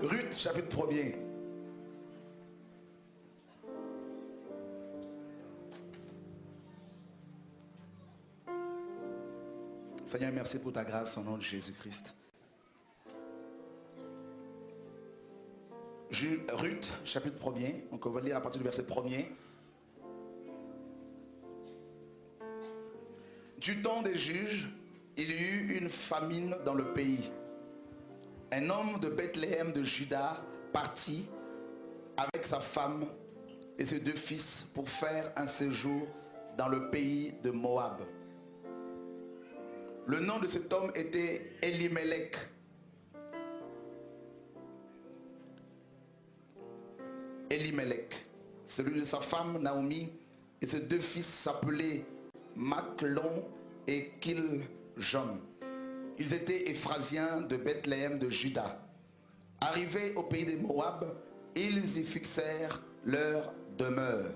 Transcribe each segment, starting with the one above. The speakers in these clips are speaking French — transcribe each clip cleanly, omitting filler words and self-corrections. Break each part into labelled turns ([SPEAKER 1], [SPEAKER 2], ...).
[SPEAKER 1] Ruth, chapitre 1er. Seigneur, merci pour ta grâce au nom de Jésus-Christ. Ruth, chapitre 1er. Donc on va lire à partir du verset 1er. Du temps des juges, il y eut une famine dans le pays. Un homme de Bethléem de Juda partit avec sa femme et ses 2 fils pour faire un séjour dans le pays de Moab. Le nom de cet homme était Elimelech. Elimelech. Celui de sa femme Naomi et ses 2 fils s'appelaient Machlon et Kiljon. Ils étaient Éphrasiens de Bethléem de Juda. Arrivés au pays de Moab, ils y fixèrent leur demeure.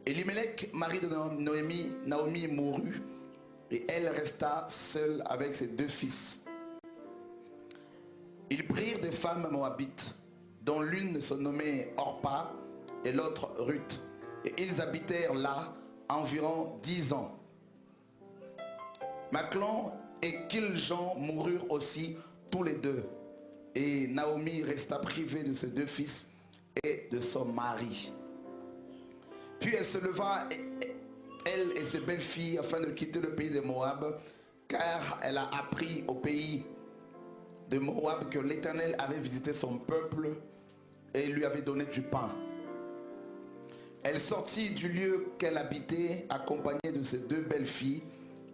[SPEAKER 1] Elimelech, mari de Naomi, mourut et elle resta seule avec ses 2 fils. Ils prirent des femmes moabites, dont l'une se nommait Orpa et l'autre Ruth, et ils habitèrent là environ 10 ans. Machlon et Kiljon moururent aussi tous les 2, et Naomi resta privée de ses 2 fils et de son mari. Puis elle se leva, elle et ses belles-filles, afin de quitter le pays de Moab, car elle a appris au pays de Moab que l'Éternel avait visité son peuple et lui avait donné du pain. Elle sortit du lieu qu'elle habitait, accompagnée de ses 2 belles-filles,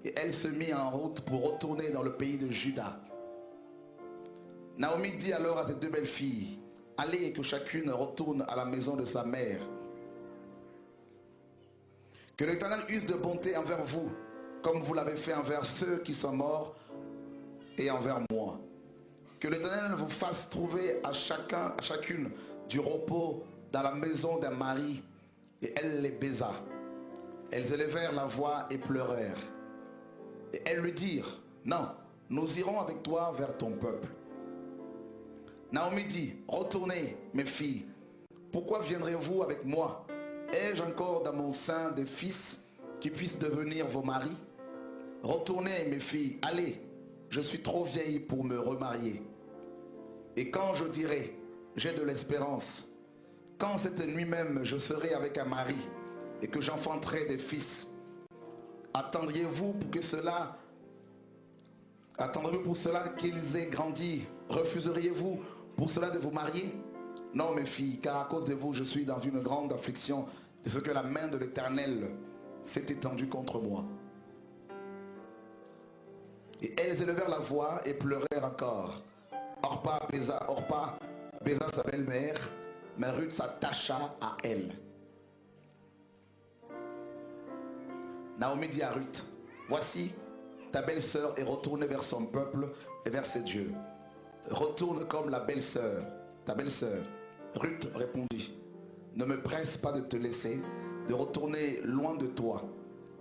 [SPEAKER 1] et elle se mit en route pour retourner dans le pays de Juda. Naomi dit alors à ses 2 belles-filles, « Allez, que chacune retourne à la maison de sa mère. Que l'Éternel use de bonté envers vous, comme vous l'avez fait envers ceux qui sont morts et envers moi. Que l'Éternel vous fasse trouver à chacune du repos dans la maison d'un mari. » Et elle les baisa. Elles élevèrent la voix et pleurèrent. Et elles lui dirent, « Non, nous irons avec toi vers ton peuple. » Naomi dit, « Retournez, mes filles. Pourquoi viendrez-vous avec moi? Ai-je encore dans mon sein des fils qui puissent devenir vos maris? Retournez, mes filles, allez, je suis trop vieille pour me remarier. Et quand je dirai, j'ai de l'espérance, quand cette nuit même je serai avec un mari et que j'enfanterai des fils, attendriez-vous pour cela qu'ils aient grandi? Refuseriez-vous pour cela de vous marier? Non, mes filles, car à cause de vous, je suis dans une grande affliction de ce que la main de l'Éternel s'est étendue contre moi. » Et elles élevèrent la voix et pleurèrent encore. Orpa baisa sa belle-mère, mais Ruth s'attacha à elle. Naomi dit à Ruth, « Voici, ta belle-sœur est retournée vers son peuple et vers ses dieux. Retourne comme la belle-sœur, ta belle-sœur. » Ruth répondit, « Ne me presse pas de te laisser, de retourner loin de toi.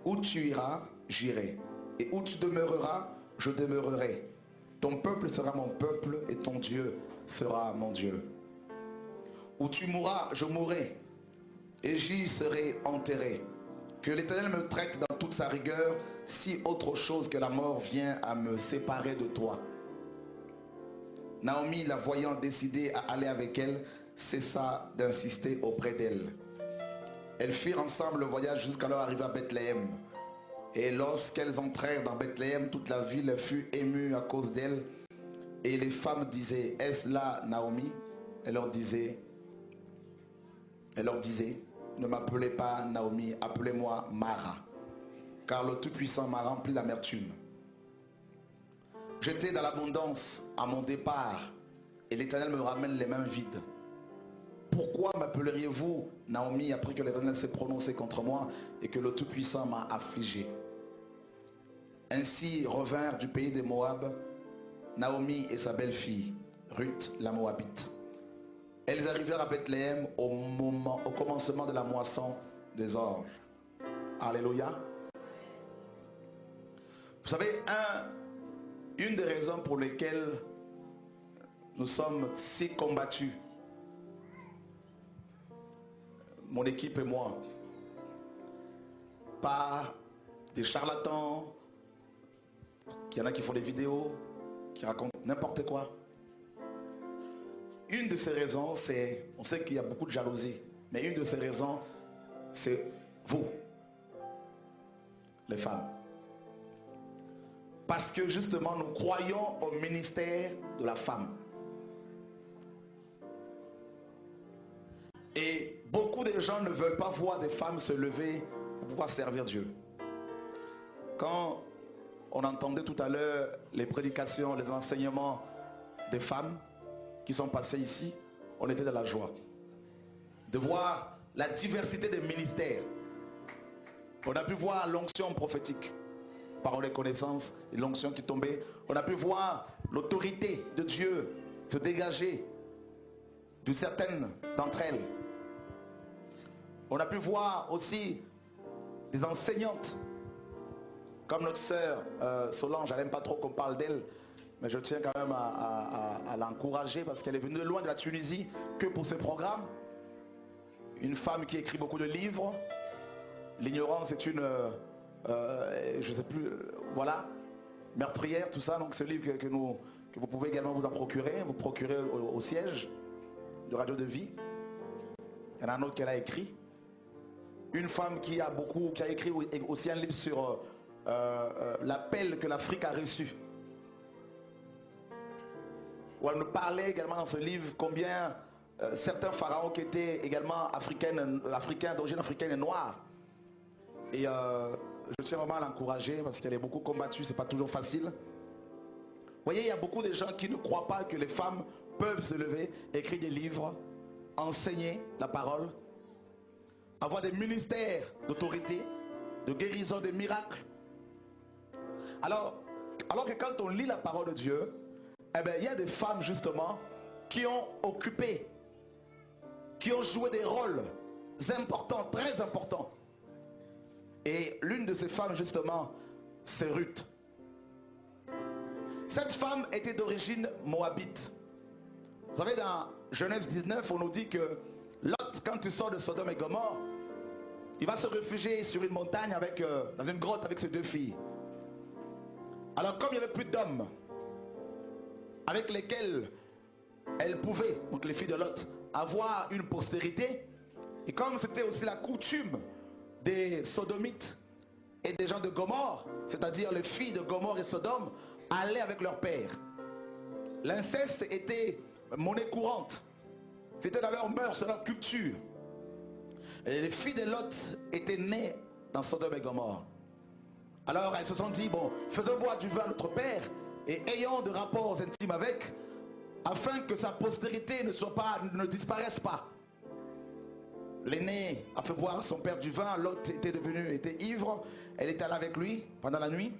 [SPEAKER 1] Où tu iras, j'irai, et où tu demeureras, je demeurerai. Ton peuple sera mon peuple, et ton Dieu sera mon Dieu. Où tu mourras, je mourrai, et j'y serai enterré. Que l'Éternel me traite dans toute sa rigueur, si autre chose que la mort vient à me séparer de toi. » Naomi, la voyant décidée à aller avec elle, cessa d'insister auprès d'elle. Elles firent ensemble le voyage jusqu'à leur arrivée à Bethléem. Et lorsqu'elles entrèrent dans Bethléem, toute la ville fut émue à cause d'elles. Et les femmes disaient, « Est-ce là Naomi ?» Elle leur disait, « Ne m'appelez pas Naomi, appelez-moi Mara, car le Tout-Puissant m'a rempli d'amertume. J'étais dans l'abondance à mon départ, et l'Éternel me ramène les mains vides. Pourquoi m'appelleriez-vous Naomi après que l'Éternel s'est prononcé contre moi et que le Tout-Puissant m'a affligé? » Ainsi revinrent du pays des Moab Naomi et sa belle-fille, Ruth la Moabite. Elles arrivèrent à Bethléem au commencement de la moisson des orges. Alléluia. Vous savez, une des raisons pour lesquelles nous sommes si combattus, mon équipe et moi, par des charlatans, qu'il y en a qui font des vidéos, qui racontent n'importe quoi. Une de ces raisons, c'est, on sait qu'il y a beaucoup de jalousie, mais une de ces raisons, c'est vous, les femmes. Parce que justement, nous croyons au ministère de la femme. Et beaucoup de gens ne veulent pas voir des femmes se lever pour pouvoir servir Dieu. Quand on entendait tout à l'heure les prédications, les enseignements des femmes qui sont passées ici, on était dans la joie de voir la diversité des ministères. On a pu voir l'onction prophétique, parole et connaissance, et l'onction qui tombait. On a pu voir l'autorité de Dieu se dégager de certaines d'entre elles. On a pu voir aussi des enseignantes, comme notre sœur Solange. Elle n'aime pas trop qu'on parle d'elle, mais je tiens quand même à l'encourager parce qu'elle est venue de loin de la Tunisie que pour ce programme. Une femme qui écrit beaucoup de livres. L'ignorance est une, je ne sais plus, voilà, meurtrière, tout ça. Donc ce livre que vous pouvez également vous en procurer, vous procurer au siège de Radio de Vie. Il y en a un autre qu'elle a écrit. Une femme qui a écrit aussi un livre sur l'appel que l'Afrique a reçu. Où elle nous parlait également dans ce livre combien certains pharaons qui étaient également africains d'origine africaine et noire. Et je tiens vraiment à l'encourager parce qu'elle est beaucoup combattue, c'est pas toujours facile. Vous voyez, il y a beaucoup de gens qui ne croient pas que les femmes peuvent se lever, écrire des livres, enseigner la parole, avoir des ministères d'autorité, de guérison, de miracles. Alors que quand on lit la parole de Dieu, eh bien, il y a des femmes justement qui ont occupé, qui ont joué des rôles importants, très importants. Et l'une de ces femmes justement, c'est Ruth. Cette femme était d'origine moabite. Vous savez, dans Genèse 19, on nous dit que Lot, quand il sort de Sodome et Gomorrhe, il va se réfugier sur une montagne dans une grotte avec ses deux filles. Alors comme il n'y avait plus d'hommes avec lesquels elle pouvait, donc les filles de Lot, avoir une postérité, et comme c'était aussi la coutume des Sodomites et des gens de Gomorrhe, c'est-à-dire les filles de Gomorrhe et Sodome, allaient avec leur père. L'inceste était monnaie courante. C'était dans leur mœurs, dans leur culture. Et les filles de Lot étaient nées dans Sodome et Gomorrhe. Alors elles se sont dit, bon, faisons boire du vin à notre père et ayons de rapports intimes avec, afin que sa postérité ne disparaisse pas. L'aînée a fait boire à son père du vin, l'autre était ivre, elle est allée avec lui pendant la nuit,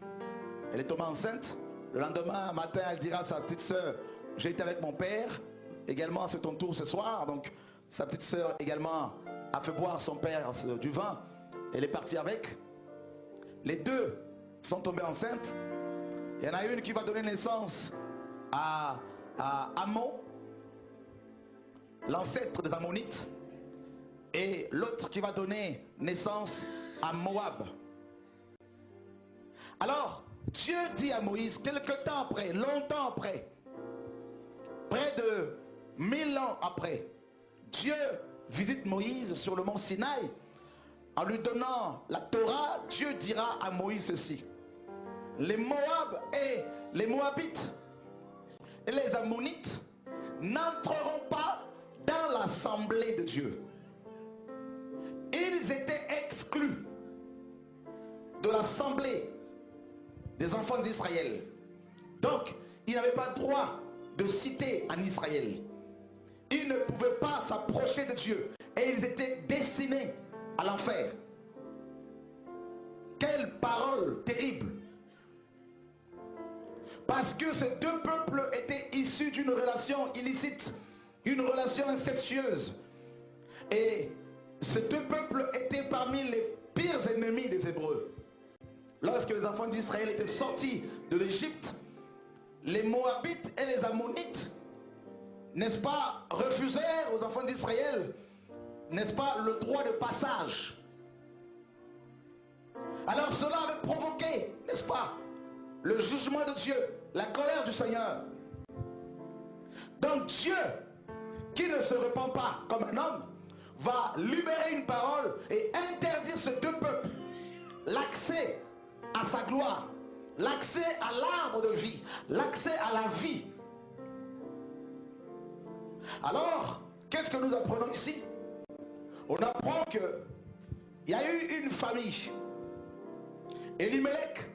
[SPEAKER 1] elle est tombée enceinte. Le lendemain matin, elle dira à sa petite soeur, j'ai été avec mon père, également c'est ton tour ce soir. Donc sa petite soeur également a fait boire à son père du vin, elle est partie avec. Les deux sont tombés enceintes. Il y en a une qui va donner naissance à Ammon, l'ancêtre des Ammonites, et l'autre qui va donner naissance à Moab. Alors, Dieu dit à Moïse, quelque temps après, longtemps après, près de 1000 ans après, Dieu visite Moïse sur le mont Sinaï. En lui donnant la Torah, Dieu dira à Moïse ceci: les Moab et les Moabites et les Ammonites n'entreront pas dans l'assemblée de Dieu. Ils étaient exclus de l'assemblée des enfants d'Israël. Donc, ils n'avaient pas droit de citer en Israël. Ils ne pouvaient pas s'approcher de Dieu. Et ils étaient destinés à l'enfer. Quelle parole terrible! Parce que ces deux peuples étaient issus d'une relation illicite, une relation incestueuse. Et ces deux peuples étaient parmi les pires ennemis des Hébreux. Lorsque les enfants d'Israël étaient sortis de l'Égypte, les Moabites et les Ammonites n'est-ce pas, refusait aux enfants d'Israël, n'est-ce pas, le droit de passage. Alors cela avait provoqué, n'est-ce pas, le jugement de Dieu, la colère du Seigneur. Donc Dieu, qui ne se repent pas comme un homme, va libérer une parole et interdire ces deux peuples l'accès à sa gloire, l'accès à l'arbre de vie, l'accès à la vie. Alors, qu'est-ce que nous apprenons ici? On apprend qu'il y a eu une famille, Elimelech,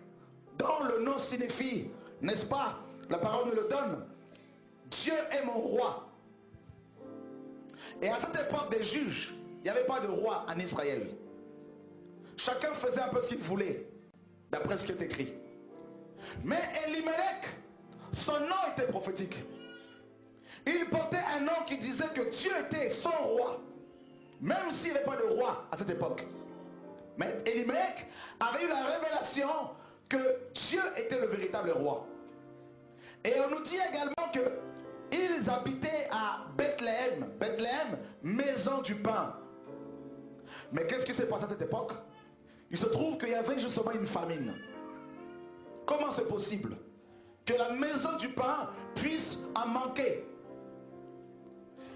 [SPEAKER 1] dont le nom signifie, n'est-ce pas, la parole nous le donne, Dieu est mon roi. Et à cette époque des juges, il n'y avait pas de roi en Israël. Chacun faisait un peu ce qu'il voulait, d'après ce qui est écrit. Mais Elimelech, son nom était prophétique. Il portait un nom qui disait que Dieu était son roi, même s'il n'y avait pas de roi à cette époque. Mais Elimelech avait eu la révélation que Dieu était le véritable roi. Et on nous dit également qu'ils habitaient à Bethléem. Bethléem, maison du pain. Mais qu'est-ce qui s'est passé à cette époque? Il se trouve qu'il y avait justement une famine. Comment c'est possible que la maison du pain puisse en manquer?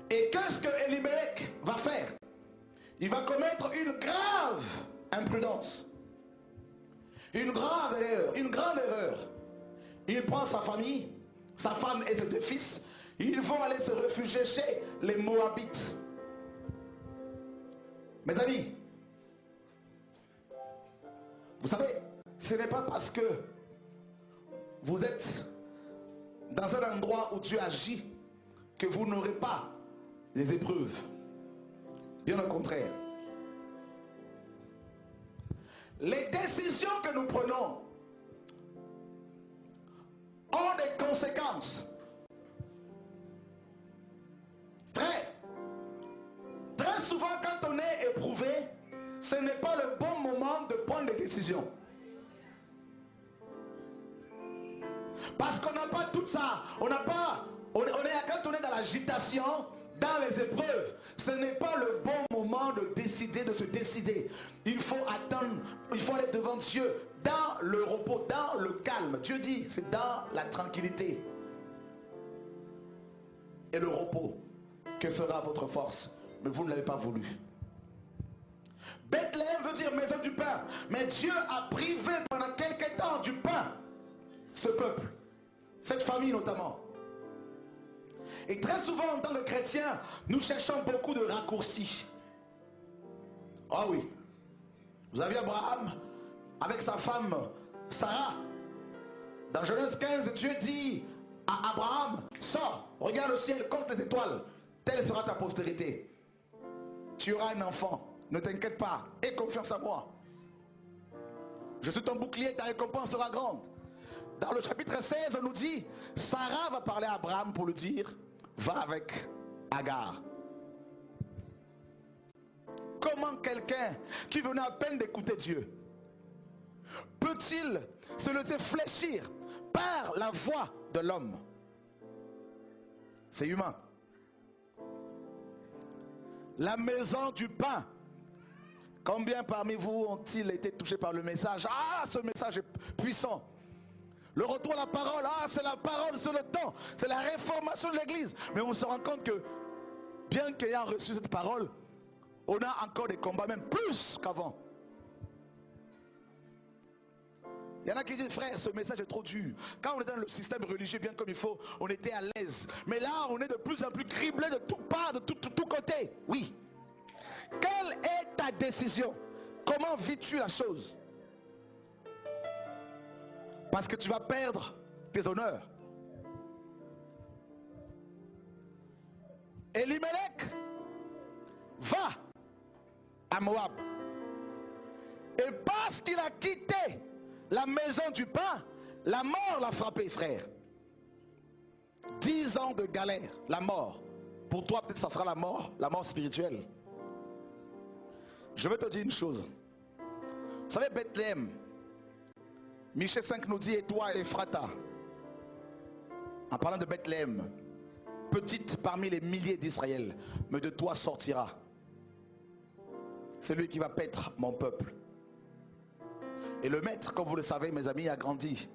[SPEAKER 1] Et qu'est-ce que Elimelech va faire? Il va commettre une grave imprudence. Une grave erreur, une grande erreur. Il prend sa famille, sa femme et ses deux fils. Ils vont aller se réfugier chez les Moabites. Mes amis, vous savez, ce n'est pas parce que vous êtes dans un endroit où Dieu agit que vous n'aurez pas les épreuves. Bien au contraire. Les décisions que nous prenons ont des conséquences. Frère, très souvent quand on est éprouvé, ce n'est pas le bon moment de prendre des décisions. Parce qu'on n'a pas tout ça. On n'a pas. Quand on est dans l'agitation, dans les épreuves, ce n'est pas le bon moment de décider, de se décider. Il faut attendre, il faut aller devant Dieu, dans le repos, dans le calme. Dieu dit, c'est dans la tranquillité et le repos que sera votre force. Mais vous ne l'avez pas voulu. Bethléem veut dire maison du pain. Mais Dieu a privé pendant quelque temps du pain ce peuple, cette famille notamment. Et très souvent en tant que chrétiens, nous cherchons beaucoup de raccourcis. Ah oui. Vous avez Abraham avec sa femme Sarah. Dans Genèse 15, Dieu dit à Abraham, sors, regarde le ciel, compte les étoiles, telle sera ta postérité. Tu auras un enfant, ne t'inquiète pas, aie confiance en moi. Je suis ton bouclier, ta récompense sera grande. Dans le chapitre 16, on nous dit, Sarah va parler à Abraham pour lui dire, va avec Agar. Comment quelqu'un qui venait à peine d'écouter Dieu peut-il se laisser fléchir par la voix de l'homme? C'est humain. La maison du pain. Combien parmi vous ont-ils été touchés par le message? Ah, ce message est puissant. Le retour à la parole, ah, c'est la parole sur le temps, c'est la réformation de l'église. Mais on se rend compte que, bien qu'ayant reçu cette parole, on a encore des combats, même plus qu'avant. Il y en a qui disent, frère, ce message est trop dur. Quand on était dans le système religieux bien comme il faut, on était à l'aise. Mais là, on est de plus en plus criblé de toutes parts, de tous côtés. Oui. Quelle est ta décision? Comment vis-tu la chose? Parce que tu vas perdre tes honneurs. Elimelech va à Moab. Et parce qu'il a quitté la maison du pain, la mort l'a frappé, frère. 10 ans de galère, la mort. Pour toi, peut-être ça sera la mort spirituelle. Je vais te dire une chose. Vous savez, Bethléem, Michée 5 nous dit, et toi, Ephrata, en parlant de Bethléem, petite parmi les milliers d'Israël, mais de toi sortira celui qui va paître mon peuple. Et le maître, comme vous le savez, mes amis, a grandi.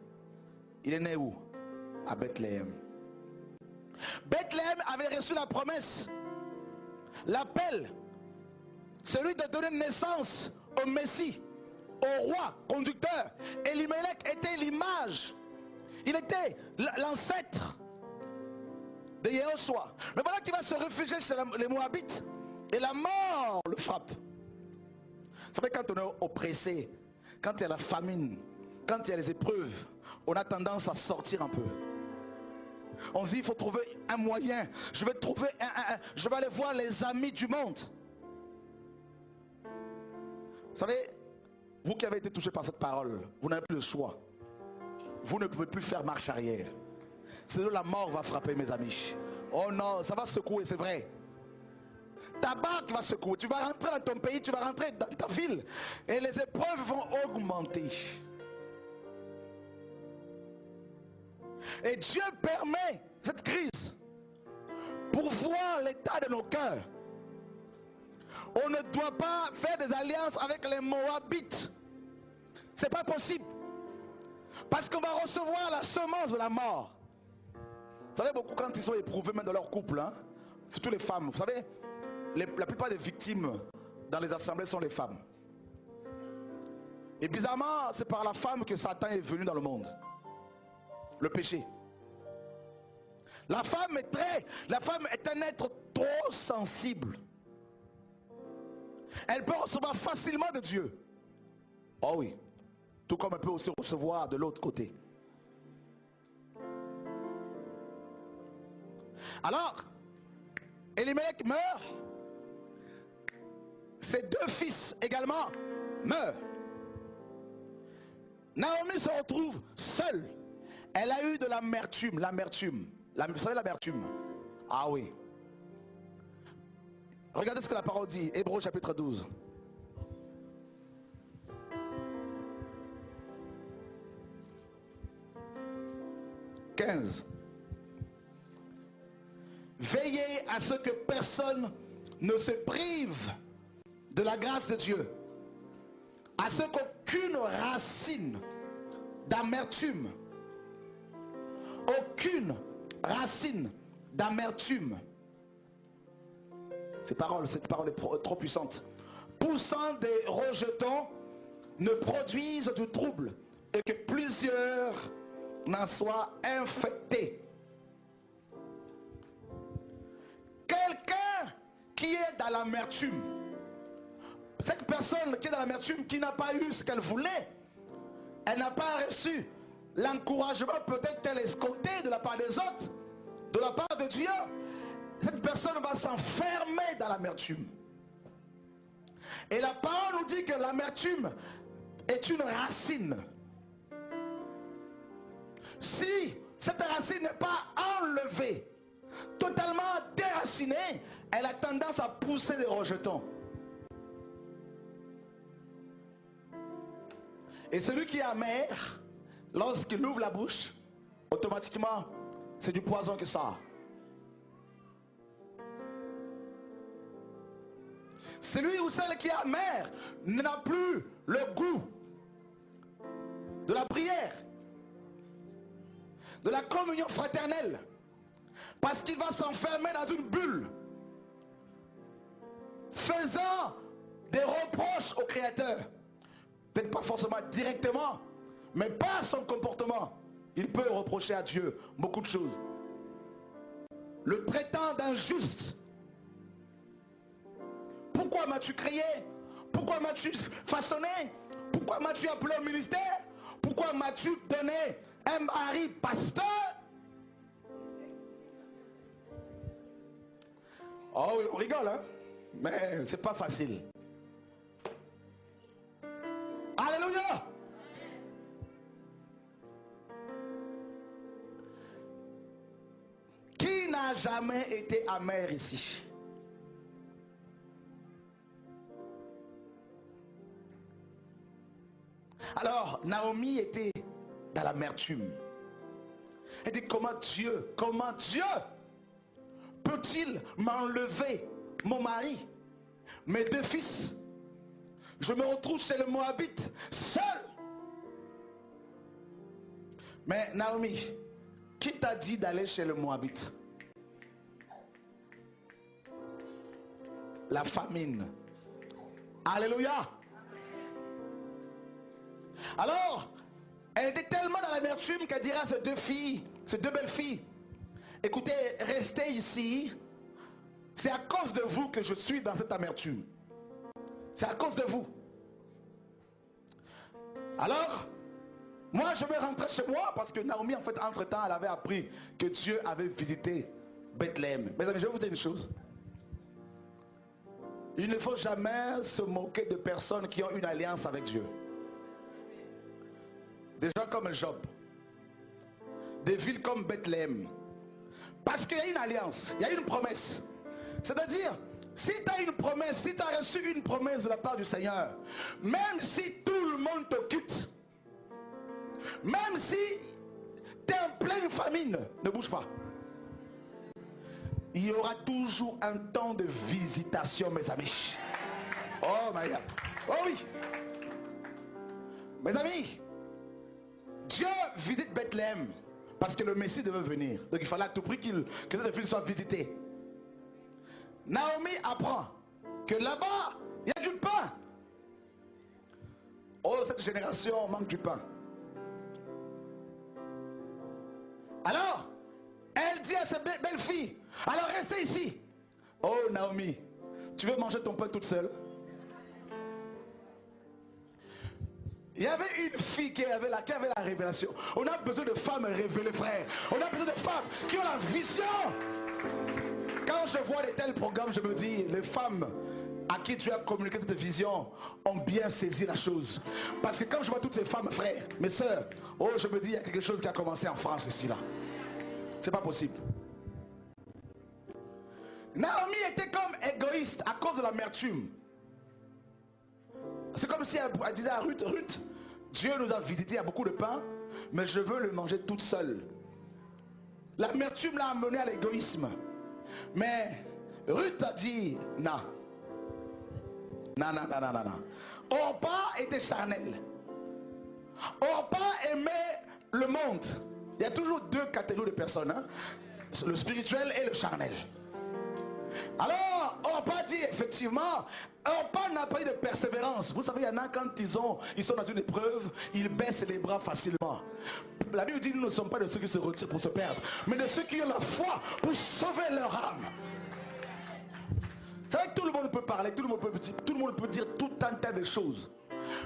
[SPEAKER 1] Il est né où? À Bethléem. Bethléem avait reçu la promesse, l'appel, celui de donner naissance au Messie, au roi conducteur. Elimelech était l'image, il était l'ancêtre de Yehoshua. Mais voilà qu'il va se réfugier chez les Moabites et la mort le frappe. Vous savez, quand on est oppressé, quand il y a la famine, quand il y a les épreuves, on a tendance à sortir un peu. On se dit, il faut trouver un moyen. Je vais trouver je vais aller voir les amis du monde. Vous savez, vous qui avez été touché par cette parole, vous n'avez plus le choix. Vous ne pouvez plus faire marche arrière. Sinon la mort va frapper, mes amis. Oh non, ça va secouer, c'est vrai. Ta barque va secouer. Tu vas rentrer dans ton pays, tu vas rentrer dans ta ville. Et les épreuves vont augmenter. Et Dieu permet cette crise pour voir l'état de nos cœurs. On ne doit pas faire des alliances avec les Moabites. C'est pas possible. Parce qu'on va recevoir la semence de la mort. Vous savez, beaucoup quand ils sont éprouvés même dans leur couple, hein, surtout les femmes, vous savez, la plupart des victimes dans les assemblées sont les femmes. Et bizarrement, c'est par la femme que Satan est venu dans le monde. Le péché. La femme est un être trop sensible. Elle peut recevoir facilement de Dieu. Oh oui. Tout comme elle peut aussi recevoir de l'autre côté. Alors, Elimelech meurt. Ses deux fils également meurent. Naomi se retrouve seule. Elle a eu de l'amertume. Vous savez l'amertume? Ah oui. Regardez ce que la parole dit. Hébreux chapitre 12. « 15. Veillez à ce que personne ne se prive de la grâce de Dieu, à ce qu'aucune racine d'amertume, cette parole est trop puissante, poussant des rejetons, ne produisent du trouble et que plusieurs n'en soient infectés. Quelqu'un qui est dans l'amertume, cette personne qui est dans l'amertume, qui n'a pas eu ce qu'elle voulait, elle n'a pas reçu l'encouragement peut-être qu'elle escomptait de la part des autres, de la part de Dieu, cette personne va s'enfermer dans l'amertume. Et la parole nous dit que l'amertume est une racine. Si cette racine n'est pas enlevée, totalement déracinée, elle a tendance à pousser des rejetons. Et celui qui est amer, lorsqu'il ouvre la bouche, automatiquement, c'est du poison que ça a. Celui ou celle qui est amer n'a plus le goût de la prière, de la communion fraternelle, parce qu'il va s'enfermer dans une bulle, faisant des reproches au Créateur. Peut-être pas forcément directement, mais par son comportement, il peut reprocher à Dieu beaucoup de choses. Le traitant d'injuste. Pourquoi m'as-tu créé? Pourquoi m'as-tu façonné? Pourquoi m'as-tu appelé au ministère? Pourquoi m'as-tu donné un mari pasteur? Oh oui, on rigole, hein? Mais c'est pas facile. Alléluia! Qui n'a jamais été amer ici? Alors, Naomi était dans l'amertume. Elle dit comment Dieu peut-il m'enlever mon mari, mes 2 fils? Je me retrouve chez le Moabite, seul. Mais Naomi, qui t'a dit d'aller chez le Moabite? La famine. Alléluia. Alors, elle était tellement dans l'amertume qu'elle dira à ces 2 filles, ces 2 belles filles, écoutez, restez ici. C'est à cause de vous que je suis dans cette amertume. C'est à cause de vous. Alors, moi je vais rentrer chez moi parce que Naomi, en fait, entre-temps, elle avait appris que Dieu avait visité Bethléem. Mes amis, je vais vous dire une chose. Il ne faut jamais se moquer de personnes qui ont une alliance avec Dieu. Des gens comme Job. Des villes comme Bethléem. Parce qu'il y a une alliance, il y a une promesse. C'est-à-dire, si tu as une promesse, si tu as reçu une promesse de la part du Seigneur, même si tout le monde te quitte, même si tu es en pleine famine, ne bouge pas. Il y aura toujours un temps de visitation, mes amis. Oh my God. Oh oui. Mes amis, Dieu visite Bethléem parce que le Messie devait venir. Donc il fallait à tout prix que cette ville soit visitée. Naomi apprend que là-bas, il y a du pain. Oh, cette génération manque du pain. Alors, elle dit à sa belle fille, alors restez ici. Oh Naomi, tu veux manger ton pain toute seule? Il y avait une fille qui avait la révélation. On a besoin de femmes révélées, frère. On a besoin de femmes qui ont la vision. Quand je vois de tels programmes, je me dis, les femmes à qui tu as communiqué cette vision ont bien saisi la chose. Parce que quand je vois toutes ces femmes, frères, mes soeurs, oh, je me dis, il y a quelque chose qui a commencé en France ici, là. C'est pas possible. Naomi était comme égoïste à cause de l'amertume. C'est comme si elle disait à Ruth, Ruth, Dieu nous a visité, il y a beaucoup de pain, mais je veux le manger toute seule. L'amertume l'a amené à l'égoïsme. Mais Ruth a dit, non. Non. Orpa était charnel. Orpa aimait le monde. Il y a toujours 2 catégories de personnes, hein? Le spirituel et le charnel. Alors, Orpa dit effectivement, Orpa n'a pas eu de persévérance. Vous savez, il y en a quand ils sont dans une épreuve, ils baissent les bras facilement. La Bible dit, nous ne sommes pas de ceux qui se retirent pour se perdre, mais de ceux qui ont la foi pour sauver leur âme. C'est vrai que tout le monde peut parler, tout le monde peut dire tout un tas de choses.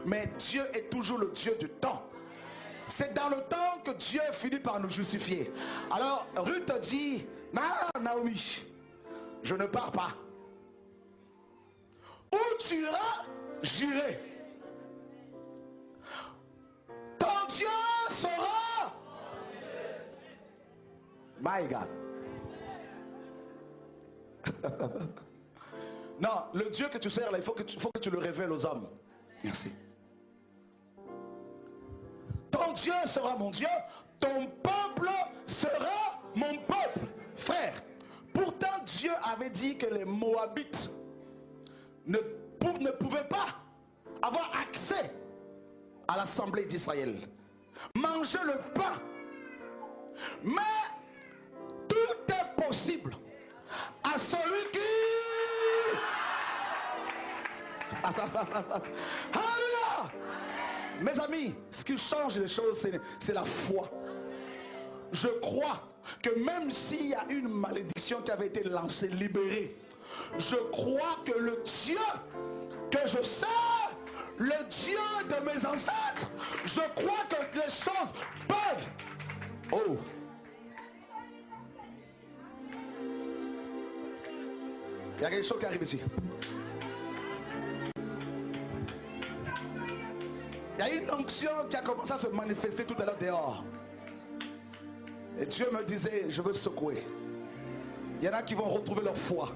[SPEAKER 1] Mais Dieu est toujours le Dieu du temps. C'est dans le temps que Dieu finit par nous justifier. Alors, Ruth dit, non, Naomi, je ne pars pas. Où tu iras, j'irai. Ton Dieu sera. My God. Non, le Dieu que tu sers là, il faut que tu le révèles aux hommes. Merci. Ton Dieu sera mon Dieu, ton peuple sera mon peuple. Frère, pourtant Dieu avait dit que les Moabites ne pouvaient pas avoir accès à l'assemblée d'Israël. Manger le pain. Mais tout est possible à celui qui... Alléluia. Mes amis, ce qui change les choses, c'est la foi. Je crois que même s'il y a une malédiction qui avait été lancée, libérée, je crois que le Dieu que je sers, le Dieu de mes ancêtres, je crois que les choses peuvent... Oh! Il y a quelque chose qui arrive ici. Il y a une onction qui a commencé à se manifester tout à l'heure dehors. Et Dieu me disait, je veux secouer. Il y en a qui vont retrouver leur foi.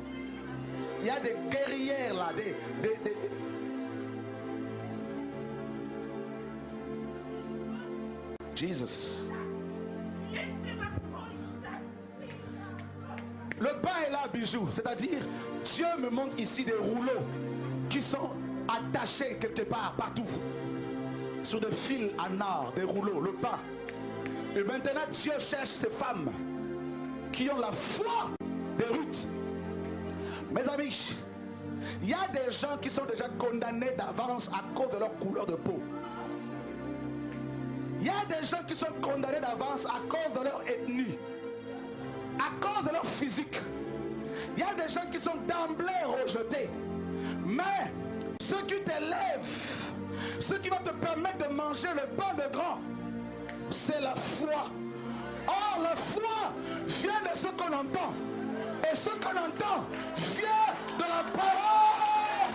[SPEAKER 1] Il y a des guerrières là, Jesus.
[SPEAKER 2] Le pain est là, bijou. C'est-à-dire, Dieu me montre ici des rouleaux qui sont attachés quelque part, partout. Sur des fils en or, des rouleaux, le pain. Et maintenant, Dieu cherche ces femmes qui ont la foi de Ruth. Mes amis, il y a des gens qui sont déjà condamnés d'avance à cause de leur couleur de peau. Il y a des gens qui sont condamnés d'avance à cause de leur ethnie, à cause de leur physique. Il y a des gens qui sont d'emblée rejetés. Mais ce qui t'élève, ce qui va te permettre de manger le pain de grand, c'est la foi. Or, la foi vient de ce qu'on entend. Et ce qu'on entend vient de la parole.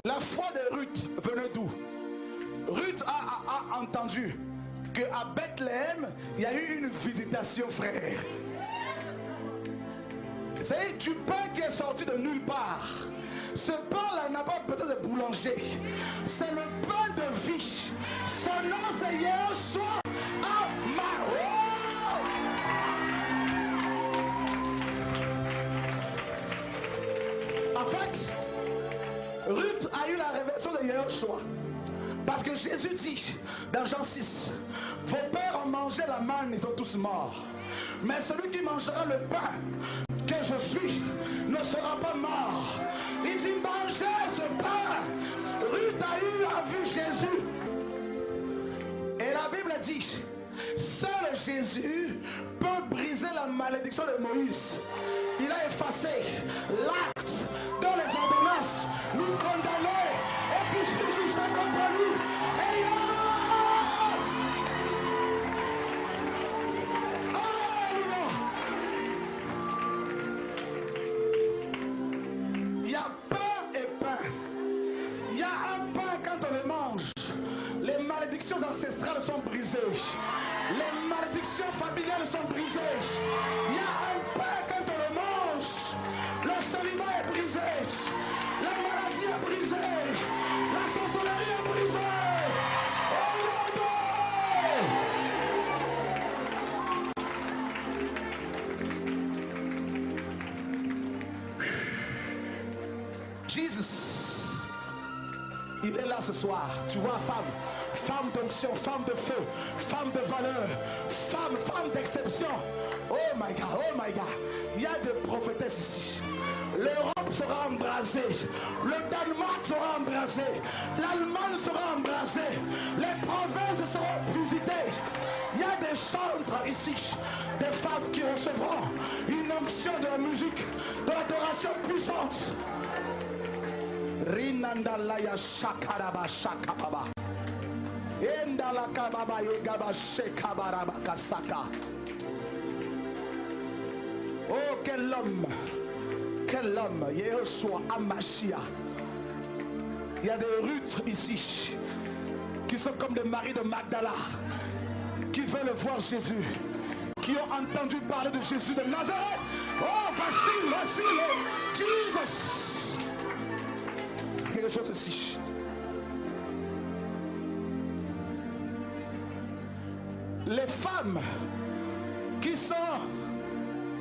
[SPEAKER 2] La foi de Ruth venait d'où? Ruth a entendu qu'à Bethléem, il y a eu une visitation, frère. C'est du pain qui est sorti de nulle part. Ce pain-là n'a pas besoin de boulanger. C'est le pain de vie. Son nom, c'est Yeshua Amaro. En fait, Ruth a eu la révélation de Yeshua. Parce que Jésus dit dans Jean 6, vos pères ont mangé la manne, ils sont tous morts. Mais celui qui mangera le pain que je suis ne sera pas mort. Il dit mangez ce pain. Ruth a eu à vue Jésus. Et la Bible dit, seul Jésus peut briser la malédiction de Moïse. Il a effacé l'acte dans les ordonnances nous condamnait et qui subsistait contre nous. Et il y a pain et pain. Il y a un pain quand on le mange. Les malédictions ancestrales sont brisées. Les malédictions familiales sont brisées. Il y a un pain quand on le mange. Le célibat est brisé. La maladie est brisée. La sorcellerie est brisée. Jesus, il est là ce soir. Tu vois, femme d'onction, femme de feu, femme de valeur, femme d'exception. Oh my God, oh my God. Il y a des prophétesses ici. L'Europe sera embrasée, le Danemark sera embrasé, l'Allemagne sera embrasée, les provinces seront visitées. Il y a des chantres ici, des femmes qui recevront une onction de la musique, de l'adoration puissante. Rinandalaya shakaraba shakababa. Endala kababa yegaba shekabaraba kasaka. Oh, quel homme, Yeshua Amashia. Il y a des Ruth ici qui sont comme des maris de Magdala, qui veulent voir Jésus, qui ont entendu parler de Jésus de Nazareth. Oh, voici le Jesus. Quelque chose ici. Les femmes qui sont,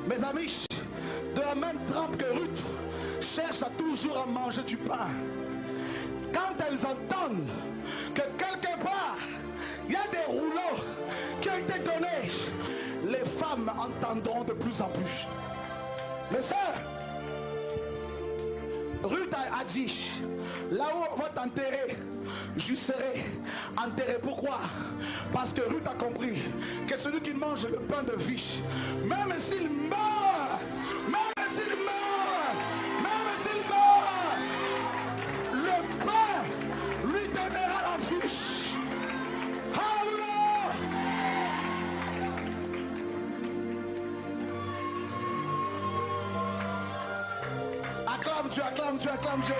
[SPEAKER 2] mes amis, de la même trempe que Ruth, cherchent à toujours à manger du pain. Quand elles entendent que quelque part, il y a des rouleaux qui ont été donnés, les femmes entendront de plus en plus. Mais ça, Ruth a dit, là où on va t'enterrer, je serai enterré. Pourquoi? Parce que Ruth a compris que celui qui mange le pain de vie, même s'il meurt, le pain lui donnera la vie. Alléluia. Acclame Dieu, acclame Dieu, acclame Dieu.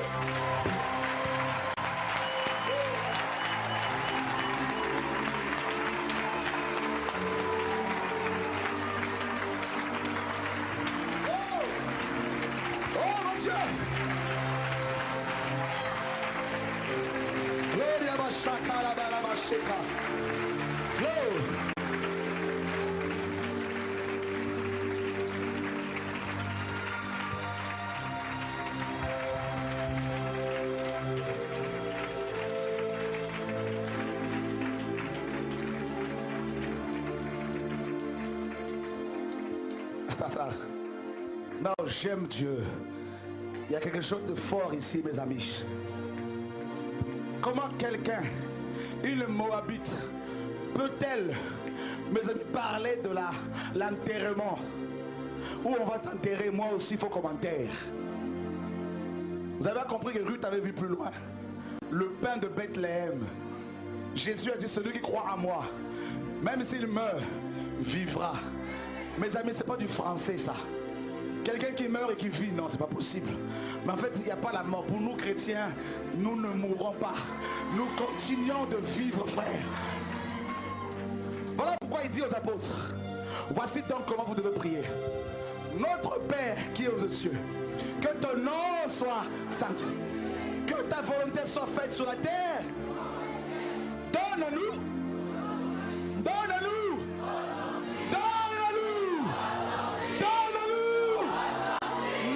[SPEAKER 2] Glory. ça. Non, j'aime Dieu. Il y a quelque chose de fort ici, mes amis. Comment quelqu'un, une Moabite, peut-elle, mes amis, parler de l'enterrement? Où on va t'enterrer? Moi aussi, il faut commentaire. Vous avez compris que Ruth avait vu plus loin. Le pain de Bethléem. Jésus a dit, celui qui croit en moi, même s'il meurt, vivra. Mes amis, ce n'est pas du français ça. Quelqu'un qui meurt et qui vit, non, c'est pas possible. Mais en fait, il n'y a pas la mort. Pour nous chrétiens, nous ne mourrons pas. Nous continuons de vivre, frère. Voilà pourquoi il dit aux apôtres, voici donc comment vous devez prier. Notre Père qui est aux cieux, que ton nom soit sanctifié, que ta volonté soit faite sur la terre. Donne-nous, donne-nous, donne-nous, donne-nous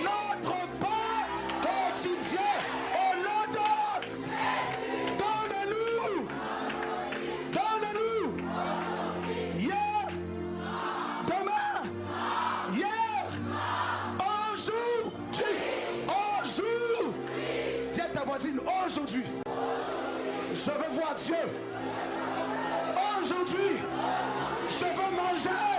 [SPEAKER 2] notre pain quotidien au nom de Jésus. Donne-nous, donne-nous, hier, demain, hier, aujourd'hui, aujourd'hui. Dis à ta voisine, aujourd'hui, je veux voir Dieu. Aujourd'hui, je veux manger